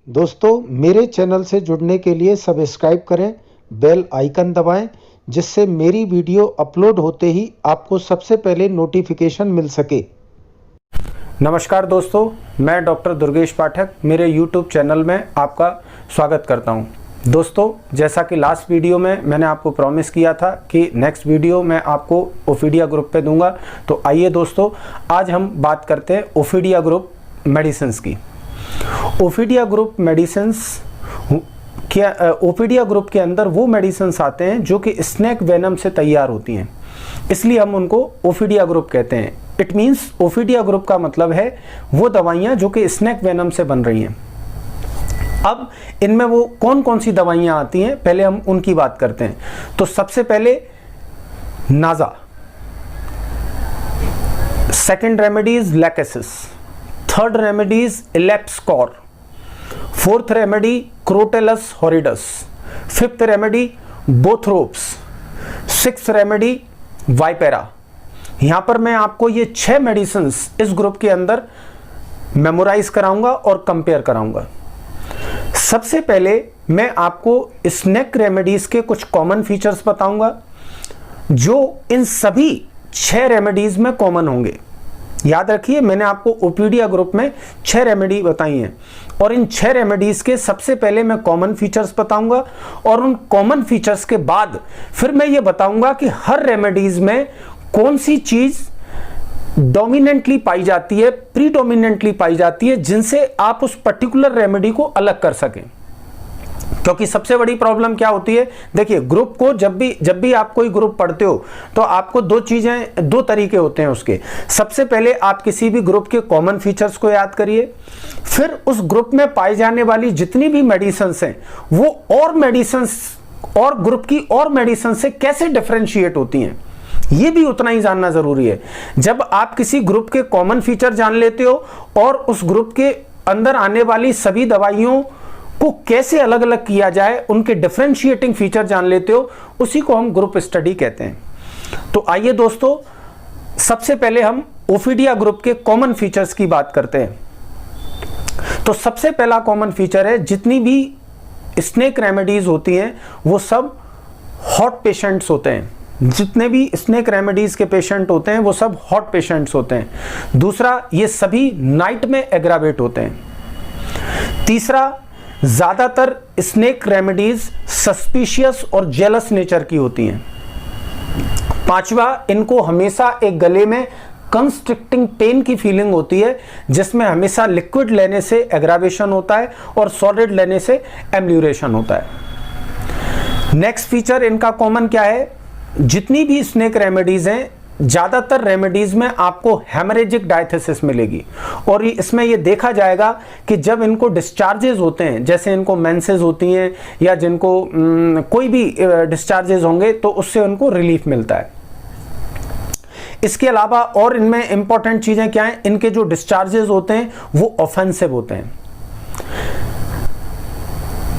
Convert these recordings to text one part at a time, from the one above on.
दोस्तों, मेरे चैनल से जुड़ने के लिए सब्सक्राइब करें, बेल आइकन दबाएं, जिससे मेरी वीडियो अपलोड होते ही आपको सबसे पहले नोटिफिकेशन मिल सके। नमस्कार दोस्तों, मैं डॉक्टर दुर्गेश पाठक मेरे YouTube चैनल में आपका स्वागत करता हूं। दोस्तों, जैसा कि लास्ट वीडियो में मैंने आपको प्रॉमिस किया था कि नेक्स्ट वीडियो मैं आपको ओफिडिया ग्रुप पे दूंगा, तो आइए दोस्तों, आज हम बात करते हैं ओफिडिया ग्रुप मेडिसिन्स की। ओफिडिया ग्रुप मेडिसिन्स क्या, ओफिडिया ग्रुप के अंदर वो मेडिसिन्स आते हैं जो कि स्नेक वेनम से तैयार होती हैं, इसलिए हम उनको ओफिडिया ग्रुप कहते हैं। इट मीन्स ओफिडिया ग्रुप का मतलब है वो दवाइयाँ जो कि स्नेक वेनम से बन रही हैं। अब इनमें वो कौन कौन सी दवाइयाँ आती हैं, पहले हम उनकी बात करते हैं। तो सबसे पहले Naja, second remedies Lachesis, third remedies Elaps cor, fourth remedy Crotalus horridus, fifth remedy Bothrops, sixth remedy Vipera. यहां पर मैं आपको ये 6 मेडिसिन्स इस ग्रुप के अंदर मेमोराइज कराऊंगा और कंपेयर कराऊंगा। सबसे पहले मैं आपको स्नेक रेमेडीज के कुछ कॉमन फीचर्स बताऊंगा जो इन सभी 6 रेमेडीज में कॉमन होंगे। याद रखिए, मैंने आपको ओफिडिया ग्रुप में 6 रेमेडी बताई हैं और इन 6 रेमेडीज के सबसे पहले मैं कॉमन फीचर्स बताऊंगा और उन कॉमन फीचर्स के बाद फिर मैं ये बताऊंगा कि हर रेमेडीज में कौन सी चीज डोमिनेंटली पाई जाती है, प्रीडोमिनेंटली पाई जाती है, जिनसे आप उस पर्टिकुलर रेमेडी को अलग कर सकें। क्योंकि सबसे बड़ी प्रॉब्लम क्या होती है, देखिए, ग्रुप को जब भी आप कोई ग्रुप पढ़ते हो तो आपको दो तरीके होते हैं उसके। सबसे पहले आप किसी भी ग्रुप के कॉमन फीचर्स को याद करिए, फिर उस ग्रुप में पाई जाने वाली जितनी भी मेडिसिन्स हैं वो और मेडिसिन्स और ग्रुप की और मेडिसिन से कैसे डिफरेंशिएट होती हैं, ये भी उतना ही जानना जरूरी है। जब आप किसी ग्रुप के कॉमन फीचर जान लेते हो और उस ग्रुप के अंदर आने वाली सभी दवाइयों को कैसे अलग अलग किया जाए, उनके डिफरेंशिएटिंग फीचर जान लेते हो, उसी को हम ग्रुप स्टडी कहते हैं। तो आइए दोस्तों, सबसे पहले हम ओफिडिया ग्रुप के कॉमन फीचर्स की बात करते हैं। तो सबसे पहला कॉमन फीचर है, जितनी भी स्नेक रेमेडीज होती हैं वो सब हॉट पेशेंट्स होते हैं। जितने भी स्नेक रेमेडीज के पेशेंट होते हैं वो सब हॉट पेशेंट्स होते हैं। दूसरा, ये सभी नाइट में एग्रावेट होते हैं। तीसरा, ज्यादातर स्नेक रेमेडीज सस्पिशियस और जेलस नेचर की होती हैं। पांचवा, इनको हमेशा एक गले में कंस्ट्रिक्टिंग पेन की फीलिंग होती है, जिसमें हमेशा लिक्विड लेने से एग्रावेशन होता है और सॉलिड लेने से एम्ल्यूरेशन होता है। नेक्स्ट फीचर इनका कॉमन क्या है, जितनी भी स्नेक रेमेडीज हैं, ज्यादातर रेमेडीज में आपको हेमरेजिक डायथेसिस मिलेगी और इसमें ये देखा जाएगा कि जब इनको डिस्चार्जेस होते हैं, जैसे इनको मेंसेस होती हैं या जिनको कोई भी डिस्चार्जेस होंगे, तो उससे उनको रिलीफ मिलता है। इसके अलावा और इनमें इंपॉर्टेंट चीजें क्या हैं, इनके जो डिस्चार्जेस होते हैं वो ऑफेंसिव होते हैं।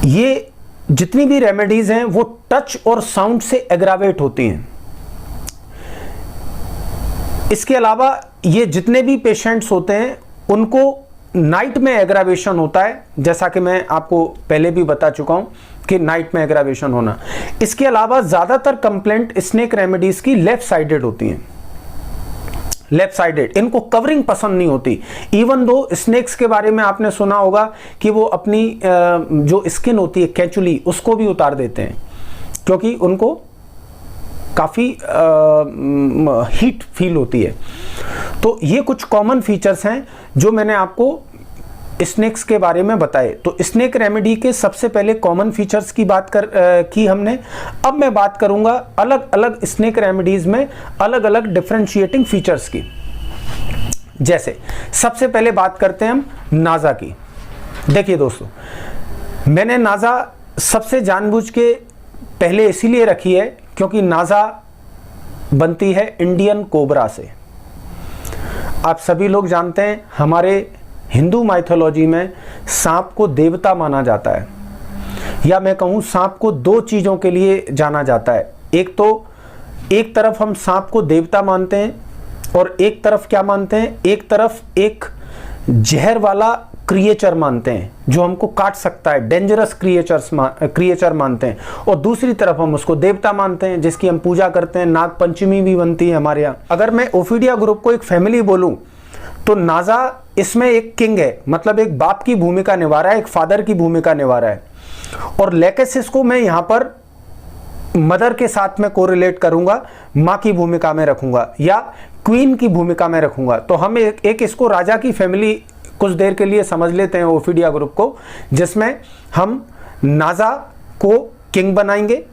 ये जितनी भी रेमेडीज हैं वो टच और साउंड से एग्रावेट होती हैं। इसके अलावा ये जितने भी पेशेंट्स होते हैं उनको नाइट में एग्रावेशन होता है, जैसा कि मैं आपको पहले भी बता चुका हूं कि नाइट में एग्रावेशन होना। इसके अलावा ज्यादातर कंप्लेंट स्नेक रेमेडीज की लेफ्ट साइडेड होती हैं। लेफ्ट साइडेड, इनको कवरिंग पसंद नहीं होती। इवन दो स्नेक्स के बारे में आपने सुना होगा कि वो अपनी जो स्किन होती है केंचुली, उसको भी उतार देते हैं क्योंकि उनको काफ़ी हीट फील होती है। तो ये कुछ कॉमन फीचर्स हैं जो मैंने आपको स्नेक्स के बारे में बताए। तो स्नेक रेमेडी के सबसे पहले कॉमन फीचर्स की बात की हमने। अब मैं बात करूंगा अलग अलग स्नेक रेमेडीज में अलग अलग डिफरेंशिएटिंग फीचर्स की। जैसे सबसे पहले बात करते हैं हम नाजा की। देखिए दोस्तों, मैंने नाजा सबसे जानबूझ के पहले इसीलिए रखी है क्योंकि नाजा बनती है इंडियन कोबरा से। आप सभी लोग जानते हैं हमारे हिंदू माइथोलॉजी में सांप को देवता माना जाता है, या मैं कहूँ सांप को 2 चीज़ों के लिए जाना जाता है। एक तो एक तरफ हम सांप को देवता मानते हैं और एक तरफ क्या मानते हैं, एक तरफ एक जहर वाला क्रिएचर मानते हैं जो हमको काट सकता है, डेंजरस क्रिएचर मानते हैं, और दूसरी तरफ हम उसको देवता मानते हैं जिसकी हम पूजा करते हैं। नाग पंचमी भी बनती है हमारे यहाँ। अगर मैं ओफिडिया ग्रुप को एक फैमिली बोलूं तो नाजा इसमें एक किंग है, मतलब एक बाप की भूमिका निभा रहा है, एक फादर की भूमिका निभा रहा है, और लेकेसिस को मैं यहां पर मदर के साथ में कोरिलेट करूंगा, मां की भूमिका में रखूंगा या क्वीन की भूमिका में रखूंगा। तो हम एक इसको राजा की फैमिली कुछ देर के लिए समझ लेते हैं ओफिडिया ग्रुप को, जिसमें हम नाजा को किंग बनाएंगे,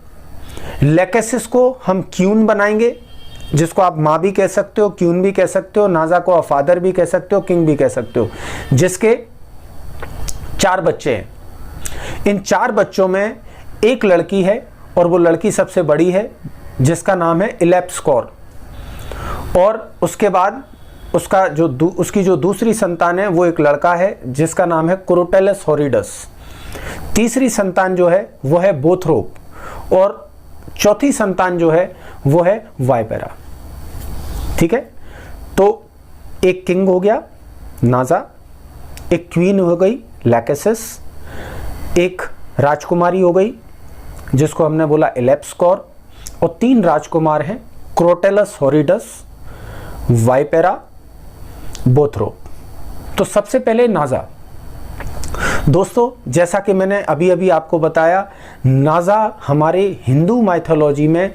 लेकेसिस को हम क्वीन बनाएंगे, जिसको आप माँ भी कह सकते हो, क्वीन भी कह सकते हो, नाजा को आप फादर भी कह सकते हो, किंग भी कह सकते हो, जिसके 4 बच्चे हैं। इन 4 बच्चों में एक लड़की है और वो लड़की सबसे बड़ी है जिसका नाम है इलेप्सकॉर, और उसके बाद उसकी जो दूसरी संतान है वो एक लड़का है जिसका नाम है क्रोटेलस हॉरिडस। तीसरी संतान जो है वो है बोथरोप, और चौथी संतान जो है वो है वाइपेरा। ठीक है, तो एक किंग हो गया नाजा, एक क्वीन हो गई लेकेसिस, एक राजकुमारी हो गई जिसको हमने बोला इलेप्सकॉर, और 3 राजकुमार हैं क्रोटेलस हॉरिडस, वाइपेरा, बोथरोप। तो सबसे पहले नाजा। दोस्तों, जैसा कि मैंने अभी अभी आपको बताया, नाजा हमारे हिंदू माइथोलॉजी में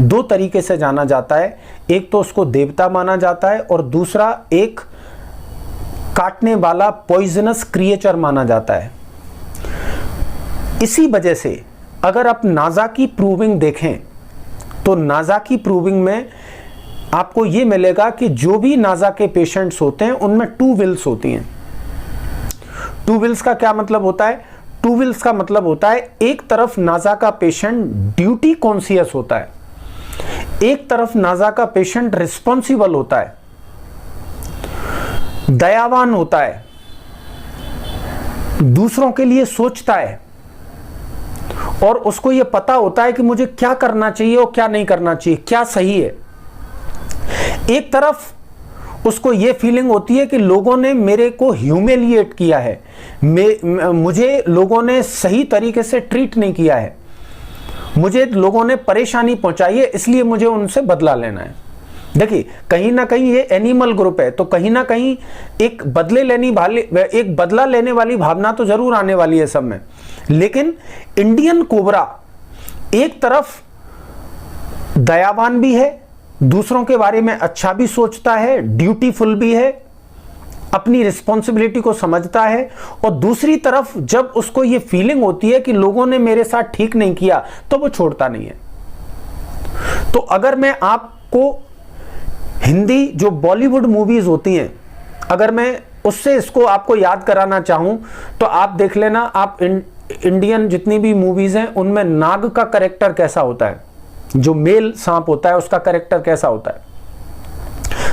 2 तरीके से जाना जाता है। एक तो उसको देवता माना जाता है और दूसरा एक काटने वाला पॉइजनस क्रिएचर माना जाता है। इसी वजह से अगर आप नाजा की प्रूविंग देखें तो नाजा की प्रूविंग में आपको यह मिलेगा कि जो भी नाजा के पेशेंट्स होते हैं उनमें 2 विल्स होती हैं। 2 विल्स का क्या मतलब होता है? 2 विल्स का मतलब होता है एक तरफ नाजा का पेशेंट ड्यूटी कॉन्शियस होता है, एक तरफ नाजा का पेशेंट रिस्पॉन्सिबल होता है, दयावान होता है, दूसरों के लिए सोचता है, और उसको यह पता होता है कि मुझे क्या करना चाहिए और क्या नहीं करना चाहिए, क्या सही है। एक तरफ उसको यह फीलिंग होती है कि लोगों ने मेरे को ह्यूमिलिएट किया है, मुझे लोगों ने सही तरीके से ट्रीट नहीं किया है, मुझे लोगों ने परेशानी पहुंचाई है, इसलिए मुझे उनसे बदला लेना है। देखिए, कहीं ना कहीं ये एनिमल ग्रुप है, तो कहीं ना कहीं एक बदला लेने वाली भावना तो जरूर आने वाली है सब में। लेकिन इंडियन कोबरा एक तरफ दयावान भी है, दूसरों के बारे में अच्छा भी सोचता है, ड्यूटीफुल भी है, अपनी रिस्पॉन्सिबिलिटी को समझता है, और दूसरी तरफ जब उसको ये फीलिंग होती है कि लोगों ने मेरे साथ ठीक नहीं किया तो वो छोड़ता नहीं है। तो अगर मैं आपको हिंदी जो बॉलीवुड मूवीज होती हैं, अगर मैं उससे इसको आपको याद कराना चाहूं तो आप देख लेना, आप इंडियन जितनी भी मूवीज हैं उनमें नाग का कैरेक्टर कैसा होता है, जो मेल सांप होता है उसका कैरेक्टर कैसा होता है।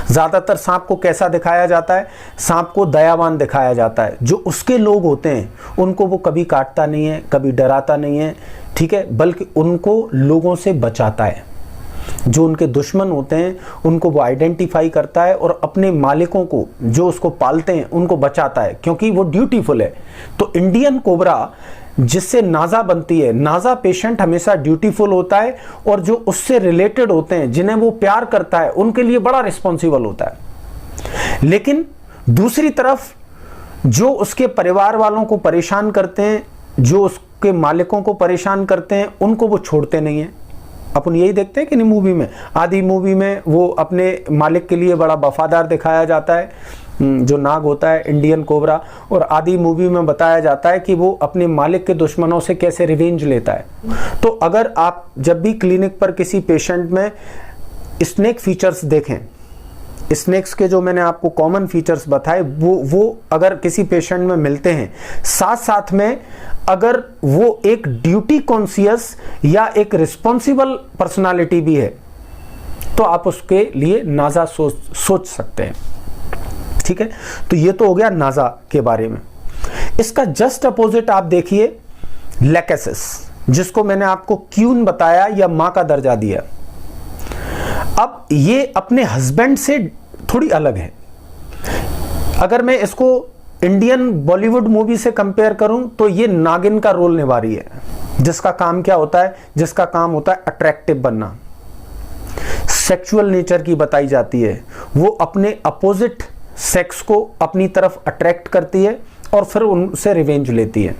ज्यादातर सांप को कैसा दिखाया जाता है? सांप को दयावान दिखाया जाता है। जो उसके लोग होते हैं उनको वो कभी काटता नहीं है, कभी डराता नहीं है, ठीक है, बल्कि उनको लोगों से बचाता है। जो उनके दुश्मन होते हैं उनको वो आइडेंटिफाई करता है और अपने मालिकों को, जो उसको पालते हैं, उनको बचाता है, क्योंकि वो ड्यूटीफुल है। तो इंडियन कोबरा जिससे नाजा बनती है, नाजा पेशेंट हमेशा ड्यूटीफुल होता है, और जो उससे रिलेटेड होते हैं, जिन्हें वो प्यार करता है, उनके लिए बड़ा रिस्पॉन्सिबल होता है। लेकिन दूसरी तरफ जो उसके परिवार वालों को परेशान करते हैं, जो उसके मालिकों को परेशान करते हैं, उनको वो छोड़ते नहीं है। अपन यही देखते हैं कि नहीं, मूवी में, आधी मूवी में वो अपने मालिक के लिए बड़ा वफादार दिखाया जाता है, जो नाग होता है इंडियन कोबरा, और आधी मूवी में बताया जाता है कि वो अपने मालिक के दुश्मनों से कैसे रिवेंज लेता है। तो अगर आप जब भी क्लिनिक पर किसी पेशेंट में स्नेक फीचर्स देखें, स्नेक्स के जो मैंने आपको कॉमन फीचर्स बताए, वो अगर किसी पेशेंट में मिलते हैं, साथ साथ में अगर वो एक ड्यूटी कॉन्शियस या एक रिस्पॉन्सिबल पर्सनालिटी भी है, तो आप उसके लिए नाजा सोच सकते हैं। ठीक है, तो ये तो हो गया नाजा के बारे में। इसका जस्ट अपोजिट आप देखिए लेकेसिस, जिसको मैंने आपको क्वीन बताया या मां का दर्जा दिया। अब ये अपने हस्बैंड से थोड़ी अलग है। अगर मैं इसको इंडियन बॉलीवुड मूवी से कंपेयर करूं तो ये नागिन का रोल निभा रही है, जिसका काम क्या होता है, जिसका काम होता है अट्रैक्टिव बनना, सेक्सुअल नेचर की बताई जाती है। वो अपने अपोजिट सेक्स को अपनी तरफ अट्रैक्ट करती है और फिर उनसे रिवेंज लेती है।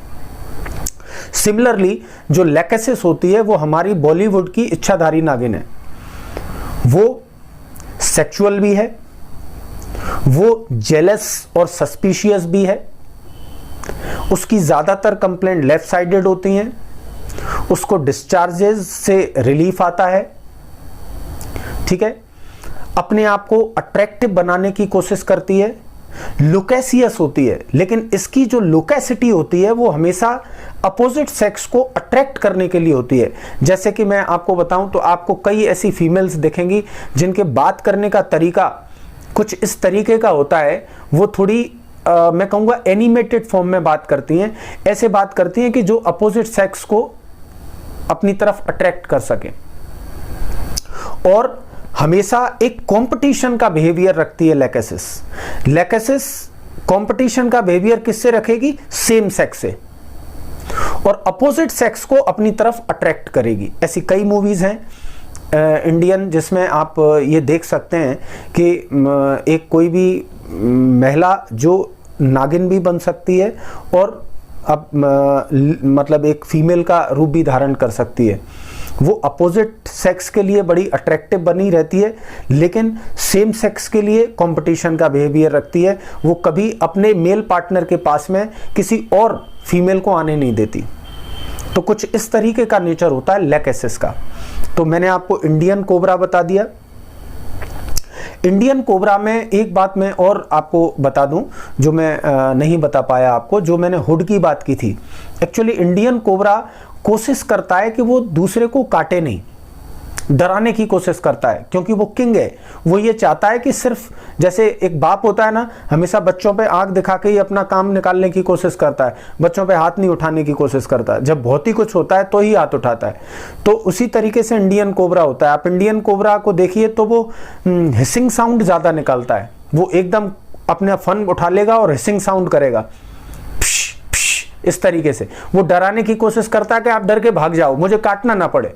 सिमिलरली जो लैकेसिस होती है वो हमारी बॉलीवुड की इच्छाधारी नागिन है। वो सेक्सुअल भी है, वो जेलस और सस्पिशियस भी है, उसकी ज्यादातर कंप्लेंट लेफ्ट साइडेड होती हैं, उसको डिस्चार्जेस से रिलीफ आता है, ठीक है, अपने आप को अट्रैक्टिव बनाने की कोशिश करती है, लुकेसियस होती है, लेकिन इसकी जो लुकेसिटी होती है वो हमेशा अपोजिट सेक्स को अट्रैक्ट करने के लिए होती है। जैसे कि मैं आपको बताऊं तो आपको कई ऐसी फीमेल्स दिखेंगी जिनके बात करने का तरीका कुछ इस तरीके का होता है, वो थोड़ी मैं कहूँगा एनिमेटेड फॉर्म में बात करती हैं, ऐसे बात करती हैं कि जो अपोजिट सेक्स को अपनी तरफ अट्रैक्ट कर सके, और हमेशा एक कंपटीशन का बिहेवियर रखती है लैकेसिस। लैकेसिस कंपटीशन का बिहेवियर किससे रखेगी? सेम सेक्स से, और अपोजिट सेक्स को अपनी तरफ अट्रैक्ट करेगी। ऐसी कई मूवीज हैं इंडियन जिसमें आप ये देख सकते हैं कि एक कोई भी महिला जो नागिन भी बन सकती है और अब मतलब एक फीमेल का रूप भी धारण कर सकती है। वो अपोजिट सेक्स के लिए बड़ी अट्रैक्टिव बनी रहती है, लेकिन सेम सेक्स के लिए कंपटीशन का बिहेवियर रखती है। वो कभी अपने मेल पार्टनर के पास में किसी और फीमेल को आने नहीं देती। तो कुछ इस तरीके का नेचर होता है लैकेसिस का। तो मैंने आपको इंडियन कोबरा बता दिया। इंडियन कोबरा में एक बात मैं और आपको बता दूं जो मैं नहीं बता पाया आपको, जो मैंने हुड की बात की थी। एक्चुअली इंडियन कोबरा कोशिश करता है कि वो दूसरे को काटे नहीं, डराने की कोशिश करता है, क्योंकि वो किंग है। वो ये चाहता है कि सिर्फ जैसे एक बाप होता है ना, हमेशा बच्चों पे आंख दिखा के ही अपना काम निकालने की कोशिश करता है, बच्चों पे हाथ नहीं उठाने की कोशिश करता है। जब बहुत ही कुछ होता है तो ही हाथ उठाता है। तो उसी तरीके से इंडियन कोबरा होता है। आप इंडियन कोबरा को देखिए तो वो हिसिंग साउंड ज्यादा निकालता है। वो एकदम अपना फन उठा लेगा और हिसिंग साउंड करेगा, इस तरीके से। वो डराने की कोशिश करता है कि आप डर के भाग जाओ, मुझे काटना ना पड़े।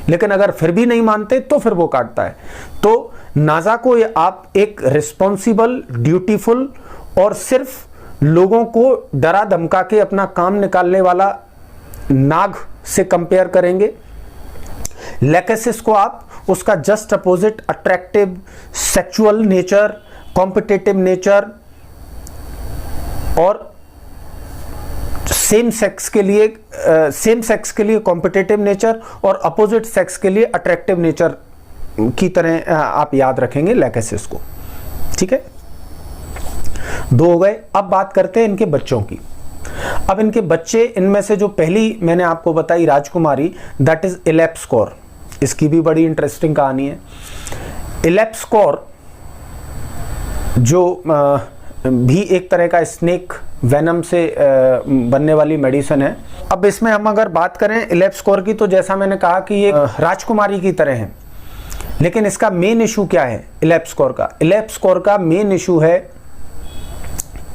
लेकिन अगर फिर भी नहीं मानते तो फिर वो काटता है। तो नाजा को आप एक रिस्पॉन्सिबल, ड्यूटीफुल और सिर्फ लोगों को डरा धमका के अपना काम निकालने वाला नाग से कंपेयर करेंगे। लैकेसिस को आप उसका just opposite attractive, sexual nature, competitive nature और सेम सेक्स के लिए कॉम्पिटिटिव नेचर और अपोजिट सेक्स के लिए अट्रैक्टिव नेचर की तरह आप याद रखेंगे लैकेसिस को। ठीक है, 2 हो गए। अब बात करते हैं इनके बच्चों की। अब इनके बच्चे, इनमें से जो पहली मैंने आपको बताई राजकुमारी, दैट इज इलेप्स कौर। इसकी भी बड़ी इंटरेस्टिंग कहानी है। इलेप्स कौर जो भी एक तरह का स्नेक वेनम से बनने वाली मेडिसिन है। अब इसमें हम अगर बात करें इलेप्स कौर की, तो जैसा मैंने कहा कि ये राजकुमारी की तरह है, लेकिन इसका मेन इशू क्या है इलेप्स कौर का? इलेप्स कौर का मेन इशू है,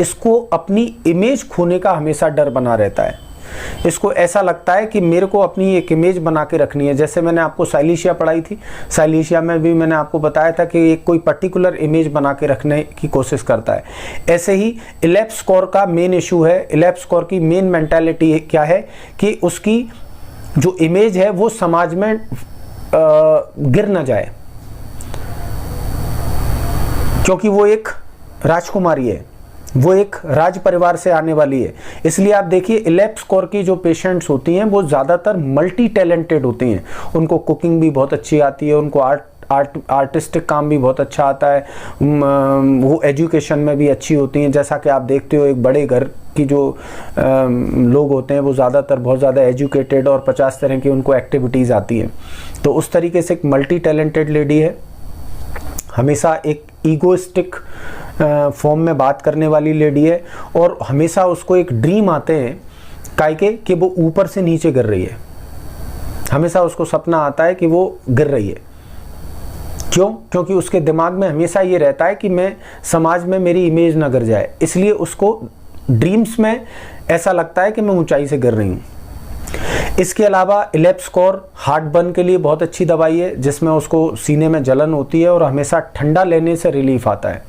इसको अपनी इमेज खोने का हमेशा डर बना रहता है। इसको ऐसा लगता है कि मेरे को अपनी एक इमेज बना के रखनी है। जैसे मैंने आपको साइलिशिया पढ़ाई थी, साइलिशिया में भी मैंने आपको बताया था कि एक कोई पर्टिकुलर इमेज बना के रखने की कोशिश करता है। ऐसे ही इलेप्स कौर का मेन इशू है। इलेप्स कौर की मेन मेंटालिटी क्या है कि उसकी जो इमेज है वो समाज में गिर ना जाए, क्योंकि वो एक राजकुमारी है, वो एक राज परिवार से आने वाली है। इसलिए आप देखिए इलेप्स कौर की जो पेशेंट्स होती हैं वो ज़्यादातर मल्टी टैलेंटेड होती हैं। उनको कुकिंग भी बहुत अच्छी आती है, उनको आर्टिस्टिक काम भी बहुत अच्छा आता है, वो एजुकेशन में भी अच्छी होती हैं। जैसा कि आप देखते हो एक बड़े घर की जो लोग होते हैं वो ज़्यादातर बहुत ज़्यादा एजुकेटेड और 50 तरह की उनको एक्टिविटीज़ आती हैं। तो उस तरीके से एक मल्टी टैलेंटेड लेडी है, हमेशा एक ईगोइस्टिक फॉर्म में बात करने वाली लेडी है, और हमेशा उसको एक ड्रीम आते हैं काहे के कि वो ऊपर से नीचे गिर रही है। हमेशा उसको सपना आता है कि वो गिर रही है। क्यों? क्योंकि उसके दिमाग में हमेशा ये रहता है कि मैं समाज में मेरी इमेज ना गिर जाए, इसलिए उसको ड्रीम्स में ऐसा लगता है कि मैं ऊंचाई से गिर रही हूँ। इसके अलावा इलेप्सकॉर हार्ट बर्न के लिए बहुत अच्छी दवाई है, जिसमें उसको सीने में जलन होती है और हमेशा ठंडा लेने से रिलीफ आता है।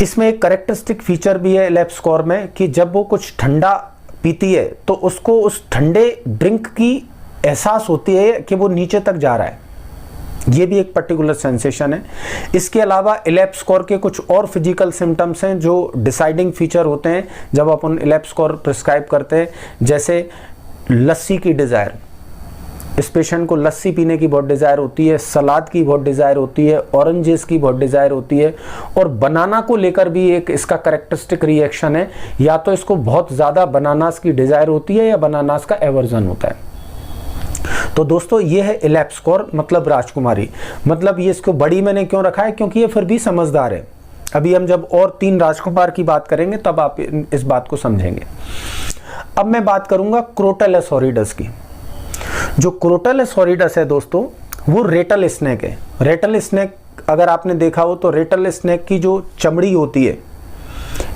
इसमें एक कैरेक्टरिस्टिक फीचर भी है इलेप्सकॉर में कि जब वो कुछ ठंडा पीती है तो उसको उस ठंडे ड्रिंक की एहसास होती है कि वो नीचे तक जा रहा है, ये भी एक पर्टिकुलर सेंसेशन है। इसके अलावा इलेप्सकॉर के कुछ और फिजिकल सिम्टम्स हैं जो डिसाइडिंग फीचर होते हैं जब अपन इलेप्सकॉर प्रिस्क्राइब करते हैं, जैसे लस्सी की डिज़ायर। इस पेशेंट को लस्सी पीने की बहुत डिज़ायर होती है, सलाद की बहुत डिज़ायर होती है, ऑरेंजेस की बहुत डिज़ायर होती है, और बनाना को लेकर भी एक इसका कैरेक्टरिस्टिक रिएक्शन है, या तो इसको बहुत ज़्यादा बनानास की डिज़ायर होती है या बनानास का एवर्जन होता है। तो दोस्तों ये है इलेप्सकॉर, मतलब राजकुमारी। मतलब ये इसको बड़ी मैंने क्यों रखा है, क्योंकि ये फिर भी समझदार है। अभी हम जब और 3 राजकुमार की बात करेंगे तब आप इस बात को समझेंगे। अब मैं बात करूंगा क्रोटेलस हॉरिडस की। जो क्रोटेलस हॉरिडस है दोस्तों, वो रेटल स्नेक है। रेटल स्नेक अगर आपने देखा हो तो रेटल स्नेक की जो चमड़ी होती है,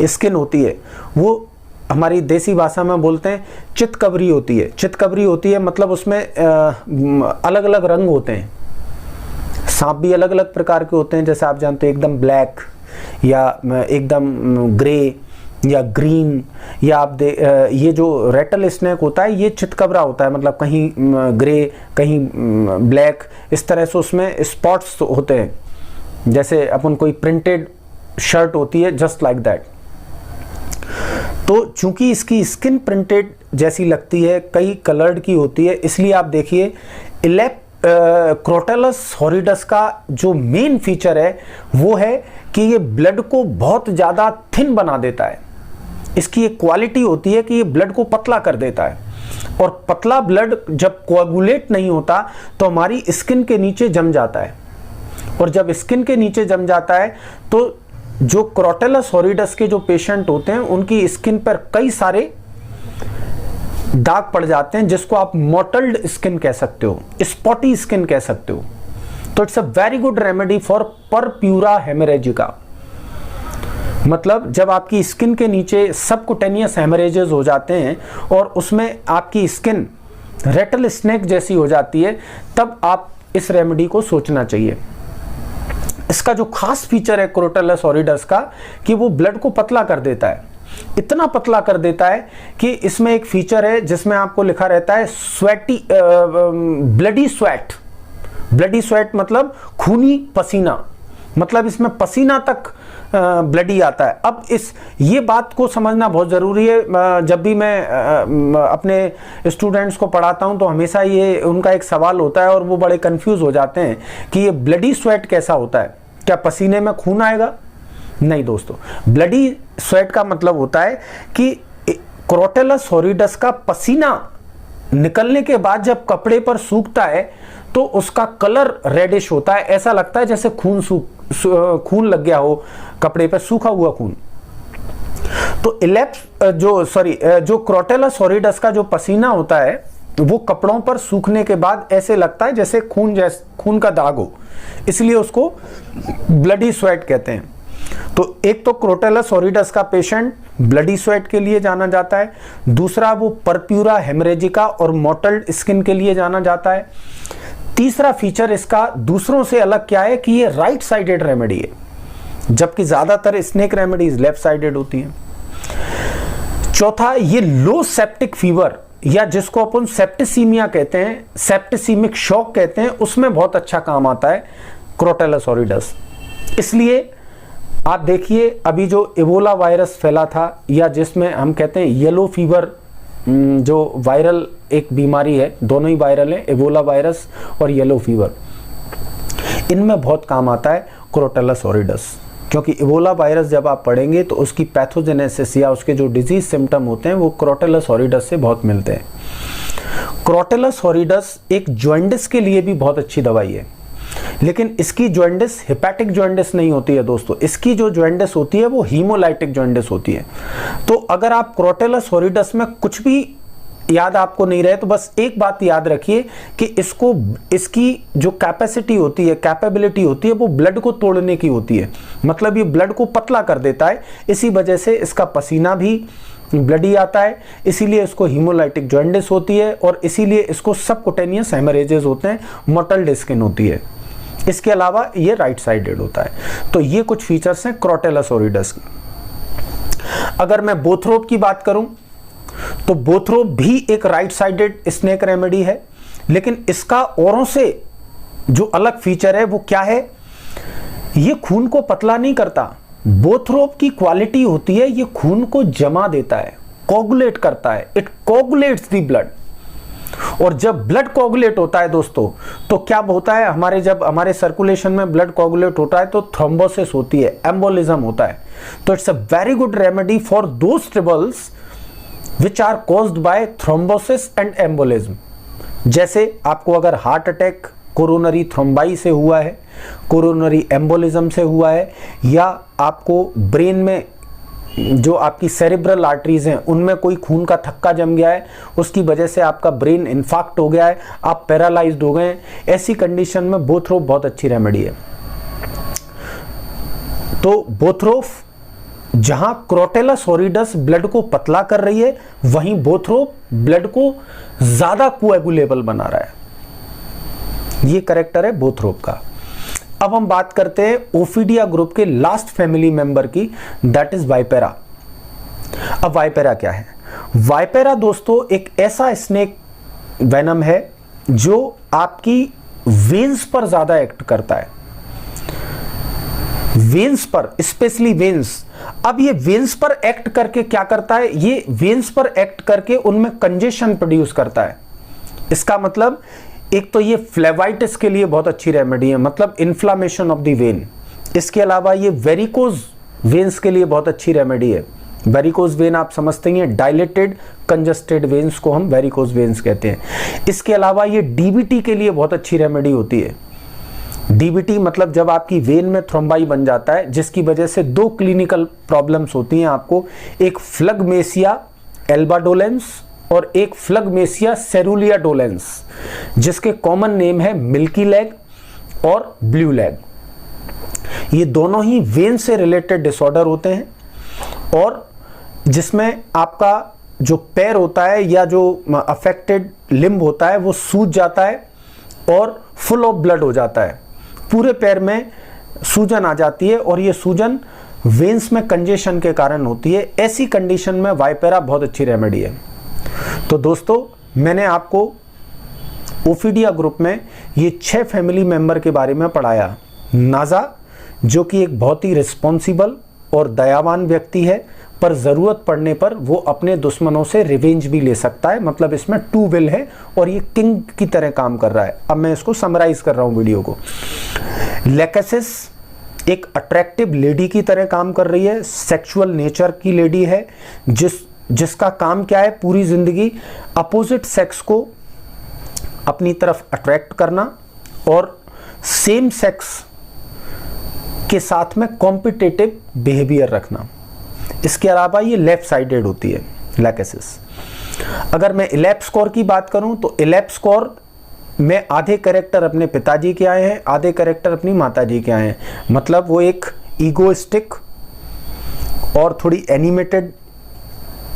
स्किन होती है, वो हमारी देसी भाषा में बोलते हैं चितकबरी होती है। चितकबरी होती है मतलब उसमें अलग अलग रंग होते हैं। सांप भी अलग अलग प्रकार के होते हैं, जैसे आप जानते हैं एकदम ब्लैक या एकदम ग्रे या ग्रीन, या आप ये जो रेटल स्नेक होता है ये चितकबरा होता है, मतलब कहीं ग्रे कहीं ब्लैक, इस तरह से उसमें स्पॉट्स होते हैं, जैसे अपन कोई प्रिंटेड शर्ट होती है, जस्ट लाइक दैट। तो चूंकि इसकी स्किन प्रिंटेड जैसी लगती है, कई कलर्ड की होती है, इसलिए आप देखिए क्रोटेलस हॉरिडस का जो मेन फीचर है वो है कि ये ब्लड को बहुत ज़्यादा थिन बना देता है। इसकी एक क्वालिटी होती है कि ये ब्लड को पतला कर देता है, और पतला ब्लड जब कोagulate नहीं होता तो हमारी स्किन के नीचे जम जाता है, और जब स्किन के नीचे जम जाता है तो जो क्रोटेलस हॉरिडस के जो पेशेंट होते हैं उनकी स्किन पर कई सारे दाग पड़ जाते हैं, जिसको आप मॉटल्ड स्किन कह सकते हो, स्पॉटी स्किन कह सकते हो। तो it's a very good remedy for purpura haemorrhagica. मतलब जब आपकी स्किन के नीचे सबकुटेनियस हेमरेजेस हो जाते हैं और उसमें आपकी स्किन रेटल स्नेक जैसी हो जाती है, तब आप इस रेमेडी को सोचना चाहिए। इसका जो खास फीचर है क्रोटेलस हॉरिडस का कि वो ब्लड को पतला कर देता है, इतना पतला कर देता है कि इसमें एक फीचर है जिसमें आपको लिखा रहता है sweaty bloody sweat. Bloody sweat मतलब खूनी पसीना, मतलब इसमें पसीना तक ब्लडी आता है। अब ये बात को समझना बहुत ज़रूरी है। जब भी मैं अपने स्टूडेंट्स को पढ़ाता हूं तो हमेशा ये उनका एक सवाल होता है और वो बड़े कंफ्यूज हो जाते हैं कि ये ब्लडी स्वेट कैसा होता है, क्या पसीने में खून आएगा? नहीं दोस्तों, ब्लडी स्वेट का मतलब होता है कि क्रोटेलस हॉरिडस का पसीना निकलने के बाद जब कपड़े पर सूखता है तो उसका कलर रेडिश होता है, ऐसा लगता है जैसे खून लग गया हो कपड़े पर, सूखा हुआ खून। तो जो क्रोटेलस हॉरिडस का जो पसीना होता है वो कपड़ों पर सूखने के बाद ऐसे लगता है जैसे खून का दाग हो, इसलिए उसको ब्लडी स्वेट कहते हैं। तो एक तो क्रोटेलस हॉरिडस का पेशेंट ब्लडी स्वेट के लिए जाना जाता है, दूसरा वो परप्यूरा हेमरेजिका और मॉटल्ड स्किन के लिए जाना जाता है। तीसरा फीचर इसका दूसरों से अलग क्या है कि ये राइट साइडेड रेमेडी है, जबकि ज्यादातर स्नेक रेमेडीज लेफ्ट साइडेड होती हैं। चौथा, ये लो सेप्टिक फीवर या जिसको अपन सेप्टिसीमिया कहते हैं, सेप्टिसीमिक शॉक कहते हैं, उसमें बहुत अच्छा काम आता है क्रोटेलस हॉरिडस। इसलिए आप देखिए अभी जो इबोला वायरस फैला था, या जिसमें हम कहते हैं येलो फीवर, जो वायरल एक बीमारी है, दोनों ही वायरल है, इबोला वायरस और येलो फीवर, इनमें बहुत काम आता है क्रोटेलस हॉरिडस। क्योंकि इबोला वायरस जब आप पढ़ेंगे तो उसकी पैथोजेनेसिस या उसके जो डिजीज सिम्टम होते हैं वो क्रोटेलस हॉरिडस से बहुत मिलते हैं। क्रोटेलस हॉरिडस एक जॉइंडिस के लिए भी बहुत अच्छी दवाई है, लेकिन इसकी जॉइंडिस हेपेटिक जॉइंडिस नहीं होती है दोस्तों, इसकी जो जॉइंडिस होती है वो हीमोलाइटिक जॉइंडिस होती है। तो अगर आप क्रोटेलस हॉरिडस में कुछ भी याद आपको नहीं रहे तो बस एक बात याद रखिए कि इसकी जो कैपेसिटी होती है, कैपेबिलिटी होती है, वो ब्लड को तोड़ने की होती है। मतलब ये ब्लड को पतला कर देता है, इसी वजह से इसका पसीना भी ब्लडी आता है, इसीलिए इसको हीमोलाइटिक जॉन्डिस होती है और इसीलिए इसको सबकुटेनियस हेमरेजेस होते हैं, मोटल्ड स्किन होती है। इसके अलावा ये राइट साइडेड होता है। तो ये कुछ फीचर्स हैं क्रॉटेलस ओरिडस की। अगर मैं बोथरोप की बात करूं तो बोथरोप भी एक राइट साइडेड स्नेक रेमेडी है, लेकिन इसका औरों से जो अलग फीचर है वो क्या है, ये खून को पतला नहीं करता। बोथरोप की क्वालिटी होती है ये खून को जमा देता है, कोगुलेट करता है, इट कोगुलेट्स द ब्लड। और जब ब्लड कोगुलेट होता है दोस्तों तो क्या होता है, जब हमारे सर्कुलेशन में ब्लड कोगुलेट होता है तो थ्रोम्बोसिस होती है, एम्बोलिज्म होता है। तो it's a very good remedy for those troubles which are caused by thrombosis and embolism. जैसे आपको अगर हार्ट अटैक कोरोनरी थ्रोम्बाई से हुआ है, कोरोनरी एम्बोलिज्म से हुआ है, या आपको ब्रेन में जो आपकी सेरिब्रल आर्टरीज हैं उनमें कोई खून का थक्का जम गया है, उसकी वजह से आपका ब्रेन इन्फाक्ट हो गया है, आप पैरालाइज्ड हो गए हैं, ऐसी कंडीशन में बोथरोप बहुत अच्छी रेमेडी है। तो बोथरोप जहां क्रॉटेलस ओरिडस ब्लड को पतला कर रही है, वहीं बोथरोप ब्लड को ज्यादा कोएगुलेबल बना रहा है। ये कैरेक्टर है बोथरोप का। अब हम बात करते हैं ओफिडिया ग्रुप के लास्ट फैमिली मेंबर की, दैट इज वाइपेरा। अब वाइपेरा क्या है? वाइपेरा दोस्तों एक ऐसा स्नेक वेनम है जो आपकी वेन्स पर ज्यादा एक्ट करता है, वेन्स पर, स्पेशली वेन्स। अब ये वेन्स पर एक्ट करके क्या करता है, ये वेन्स पर एक्ट करके उनमें कंजेशन प्रोड्यूस करता है। इसका मतलब एक तो ये फ्लेवाइटिस के लिए बहुत अच्छी रेमेडी है, मतलब इन्फ्लामेशन ऑफ द वेन। इसके अलावा ये वेरिकोज वेन्स के लिए बहुत अच्छी रेमेडी है। वेरिकोज वेन आप समझते हैं, डायलेटेड कंजस्टेड वेन्स को हम वेरिकोज वेन्स कहते हैं। इसके अलावा ये डीबीटी के लिए बहुत अच्छी रेमेडी होती है। डीबीटी मतलब जब आपकी वेन में थ्रोम्बाई बन जाता है, जिसकी वजह से दो क्लिनिकल प्रॉब्लम्स होती हैं आपको, एक फ्लगमेसिया एल्बाडोलेंस और एक फ्लगमेसिया सेरुलिया डोलेंस, जिसके कॉमन नेम है मिल्की लेग और ब्लू लेग। ये दोनों ही वेन से रिलेटेड डिसऑर्डर होते हैं और जिसमें आपका जो पैर होता है या जो अफेक्टेड लिम्ब होता है वो सूज जाता है और फुल ऑफ ब्लड हो जाता है। पूरे पैर में सूजन आ जाती है और ये सूजन वेन्स में कंजेशन के कारण होती है। ऐसी कंडीशन में वाइपेरा बहुत अच्छी रेमेडी है। तो दोस्तों मैंने आपको ओफिडिया ग्रुप में ये 6 फैमिली मेंबर के बारे में पढ़ाया। नाजा जो कि एक बहुत ही रिस्पॉन्सिबल और दयावान व्यक्ति है, पर ज़रूरत पड़ने पर वो अपने दुश्मनों से रिवेंज भी ले सकता है, मतलब इसमें टू विल है और ये किंग की तरह काम कर रहा है। अब मैं इसको समराइज कर रहा हूँ वीडियो को। लेकेसिस एक अट्रैक्टिव लेडी की तरह काम कर रही है, सेक्सुअल नेचर की लेडी है, जिसका काम क्या है, पूरी जिंदगी अपोजिट सेक्स को अपनी तरफ अट्रैक्ट करना और सेम सेक्स के साथ में कॉम्पिटिटिव बिहेवियर रखना। इसके अलावा ये लेफ्ट साइडेड होती है लैकेसिस। अगर मैं इलेप्स स्कोर की बात करूं तो इलेप्स स्कोर में आधे कैरेक्टर अपने पिताजी के आए हैं, आधे कैरेक्टर अपनी माताजी के आए हैं। मतलब वो एक ईगोइस्टिक और थोड़ी एनिमेटेड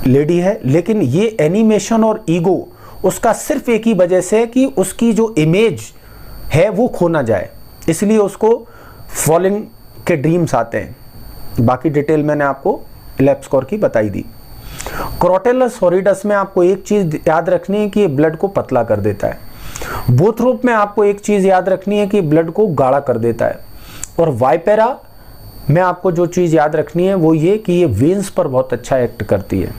लेडी है, लेकिन ये एनिमेशन और ईगो उसका सिर्फ एक ही वजह से कि उसकी जो इमेज है वो खो ना जाए, इसलिए उसको फॉलिंग के ड्रीम्स आते हैं। बाकी डिटेल मैंने आपको इलेप्स स्कोर की बताई दी। क्रॉटेलस ओरिडस में आपको एक चीज याद रखनी है कि ये ब्लड को पतला कर देता है। बोथरोप में आपको एक चीज याद रखनी है कि ब्लड को गाढ़ा कर देता है। और वाइपेरा में आपको जो चीज याद रखनी है वो ये कि ये वेन्स पर बहुत अच्छा एक्ट करती है।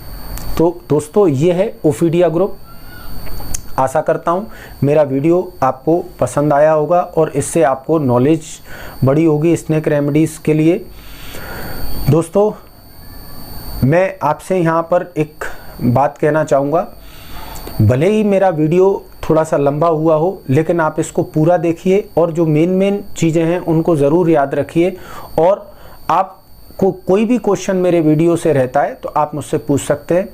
तो दोस्तों ये है ओफिडिया ग्रुप। आशा करता हूँ मेरा वीडियो आपको पसंद आया होगा और इससे आपको नॉलेज बड़ी होगी स्नेक रेमेडीज़ के लिए। दोस्तों मैं आपसे यहाँ पर एक बात कहना चाहूँगा, भले ही मेरा वीडियो थोड़ा सा लंबा हुआ हो, लेकिन आप इसको पूरा देखिए और जो मेन चीज़ें हैं उनको ज़रूर याद रखिए। और आपको कोई भी क्वेश्चन मेरे वीडियो से रहता है तो आप मुझसे पूछ सकते हैं।